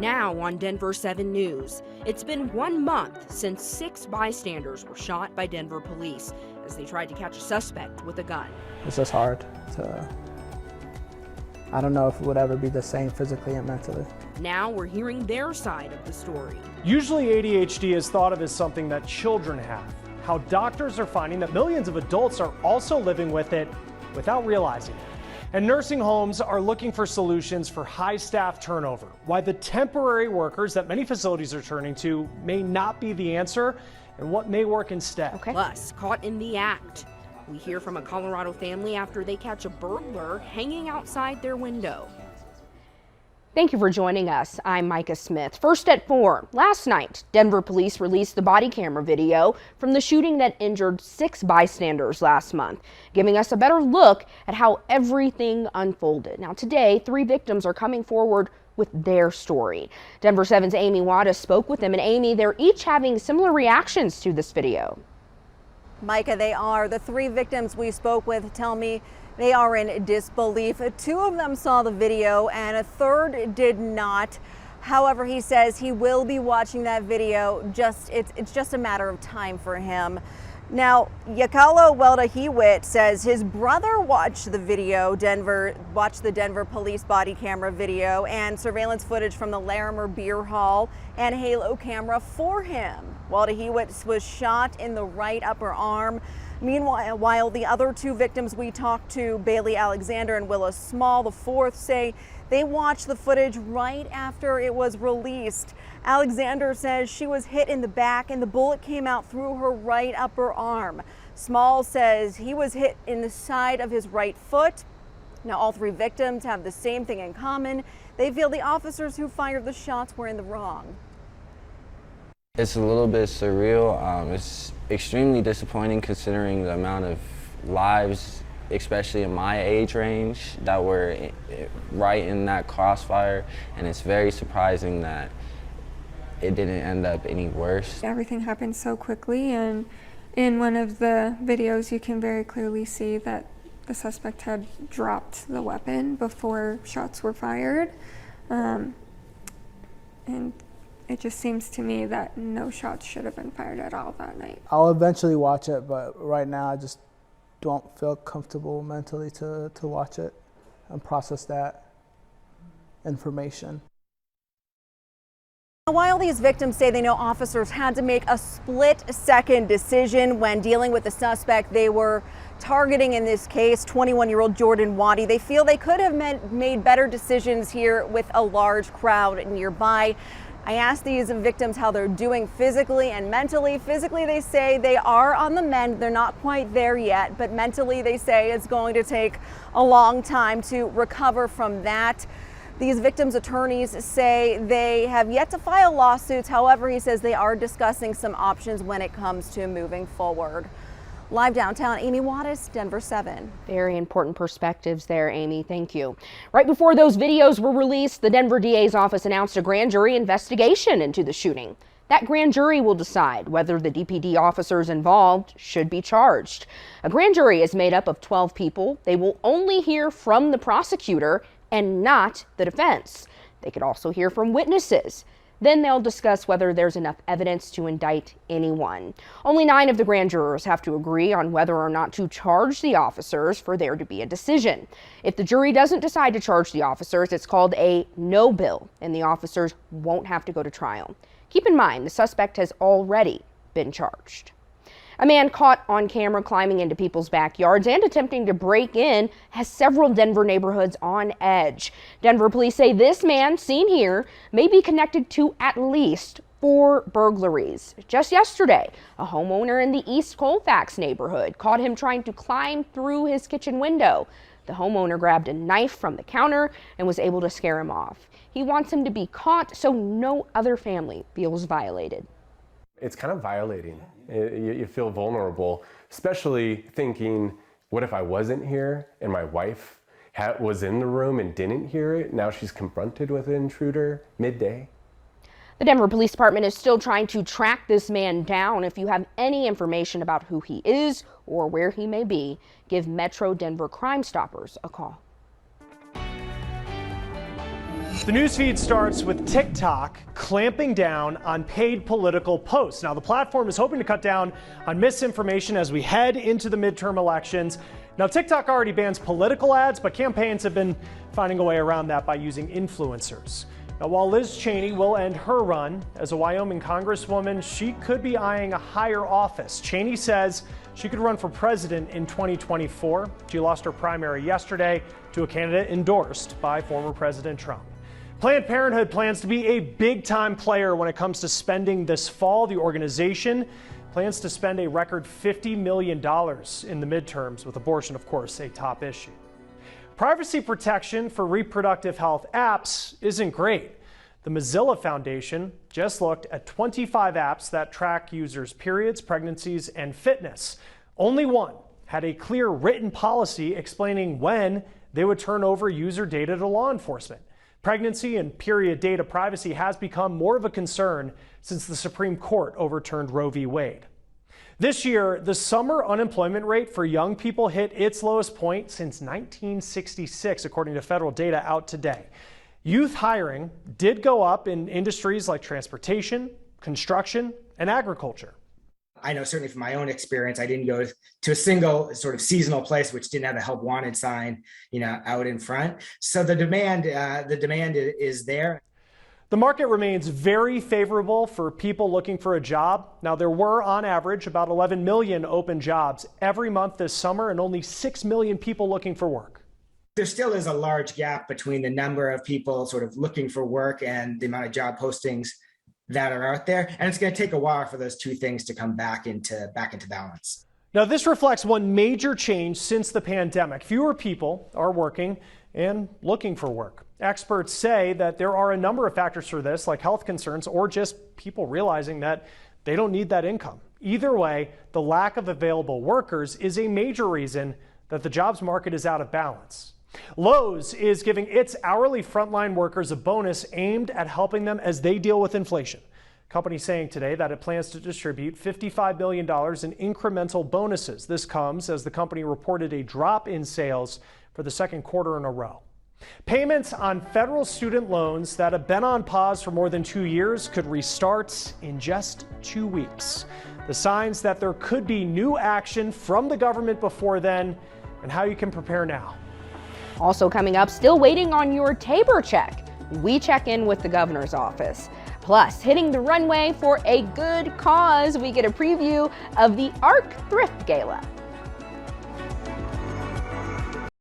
Now on Denver 7 News, it's been 1 month since 6 bystanders were shot by Denver police as they tried to catch a suspect with a gun. It's just hard to, I don't know if it would ever be the same physically and mentally. Now we're hearing their side of the story. Usually ADHD is thought of as something that children have. How doctors are finding that millions of adults are also living with it without realizing it. And nursing homes are looking for solutions for high staff turnover. Why the temporary workers that many facilities are turning to may not be the answer, and what may work instead. Plus, caught in the act. We hear from a Colorado family after they catch a burglar hanging outside their window. Thank you for joining us. I'm Micah Smith. First at 4. Last night, Denver police released the body camera video from the shooting that injured 6 bystanders last month, giving us a better look at how everything unfolded. Now today, 3 victims are coming forward with their story. Denver 7's Amy Wada spoke with them, and Amy, they're each having similar reactions to this video. Micah, they are. The 3 victims we spoke with tell me they are in disbelief. 2 of them saw the video and a 3rd did not. However, he says he will be watching that video. It's just a matter of time for him. Now, Yakalo Welda-Hewitt says his brother watched the video, watched the Denver police body camera video and surveillance footage from the Larimer Beer Hall and Halo camera for him. Welda-Hewitt was shot in the right upper arm. Meanwhile, while the other 2 victims we talked to, Bailey Alexander and Willis Small, the 4th, say they watched the footage right after it was released. Alexander says she was hit in the back and the bullet came out through her right upper arm. Small says he was hit in the side of his right foot. Now, all 3 victims have the same thing in common. They feel the officers who fired the shots were in the wrong. It's a little bit surreal. It's extremely disappointing considering the amount of lives, especially in my age range, that were right in that crossfire, and it's very surprising that it didn't end up any worse. Everything happened so quickly, and in one of the videos you can very clearly see that the suspect had dropped the weapon before shots were fired. And it just seems to me that no shots should have been fired at all that night. I'll eventually watch it, but right now I just don't feel comfortable mentally to watch it and process that information. While these victims say they know officers had to make a split-second decision when dealing with the suspect they were targeting in this case, 21-year-old Jordan Waddy, they feel they could have made better decisions here with a large crowd nearby. I asked these victims how they're doing physically and mentally. Physically, they say they are on the mend. They're not quite there yet, but mentally, they say it's going to take a long time to recover from that. These victims' attorneys say they have yet to file lawsuits. However, he says they are discussing some options when it comes to moving forward. Live downtown, Amy Wattis, Denver 7. Very important perspectives there, Amy. Thank you. Right before those videos were released, the Denver DA's office announced a grand jury investigation into the shooting. That grand jury will decide whether the DPD officers involved should be charged. A grand jury is made up of 12 people. They will only hear from the prosecutor and not the defense. They could also hear from witnesses. Then they'll discuss whether there's enough evidence to indict anyone. Only 9 of the grand jurors have to agree on whether or not to charge the officers for there to be a decision. If the jury doesn't decide to charge the officers, it's called a no bill, and the officers won't have to go to trial. Keep in mind, the suspect has already been charged. A man caught on camera climbing into people's backyards and attempting to break in has several Denver neighborhoods on edge. Denver police say this man, seen here, may be connected to at least 4 burglaries. Just yesterday, a homeowner in the East Colfax neighborhood caught him trying to climb through his kitchen window. The homeowner grabbed a knife from the counter and was able to scare him off. He wants him to be caught so no other family feels violated. It's kind of violating. You feel vulnerable, especially thinking, what if I wasn't here and my wife was in the room and didn't hear it? Now she's confronted with an intruder midday. The Denver Police Department is still trying to track this man down. If you have any information about who he is or where he may be, give Metro Denver Crime Stoppers a call. The newsfeed starts with TikTok clamping down on paid political posts. Now, the platform is hoping to cut down on misinformation as we head into the midterm elections. Now, TikTok already bans political ads, but campaigns have been finding a way around that by using influencers. Now, while Liz Cheney will end her run as a Wyoming congresswoman, she could be eyeing a higher office. Cheney says she could run for president in 2024. She lost her primary yesterday to a candidate endorsed by former President Trump. Planned Parenthood plans to be a big-time player when it comes to spending this fall. The organization plans to spend a record $50 million in the midterms, with abortion, of course, a top issue. Privacy protection for reproductive health apps isn't great. The Mozilla Foundation just looked at 25 apps that track users' periods, pregnancies, and fitness. Only one had a clear written policy explaining when they would turn over user data to law enforcement. Pregnancy and period data privacy has become more of a concern since the Supreme Court overturned Roe v. Wade. This year, the summer unemployment rate for young people hit its lowest point since 1966, according to federal data out today. Youth hiring did go up in industries like transportation, construction, and agriculture. I know certainly from my own experience, I didn't go to a single sort of seasonal place which didn't have a help wanted sign, out in front. So the demand is there. The market remains very favorable for people looking for a job. Now, there were on average about 11 million open jobs every month this summer and only 6 million people looking for work. There still is a large gap between the number of people sort of looking for work and the amount of job postings that are out there. And it's going to take a while for those two things to come back into balance. Now, this reflects one major change since the pandemic. Fewer people are working and looking for work. Experts say that there are a number of factors for this, like health concerns or just people realizing that they don't need that income. Either way, the lack of available workers is a major reason that the jobs market is out of balance. Lowe's is giving its hourly frontline workers a bonus aimed at helping them as they deal with inflation. Company saying today that it plans to distribute $55 million in incremental bonuses. This comes as the company reported a drop in sales for the second quarter in a row. Payments on federal student loans that have been on pause for more than 2 years could restart in just 2 weeks. The signs that there could be new action from the government before then, and how you can prepare now. Also coming up, still waiting on your Tabor check. We check in with the governor's office. Plus, hitting the runway for a good cause, we get a preview of the ARC Thrift Gala.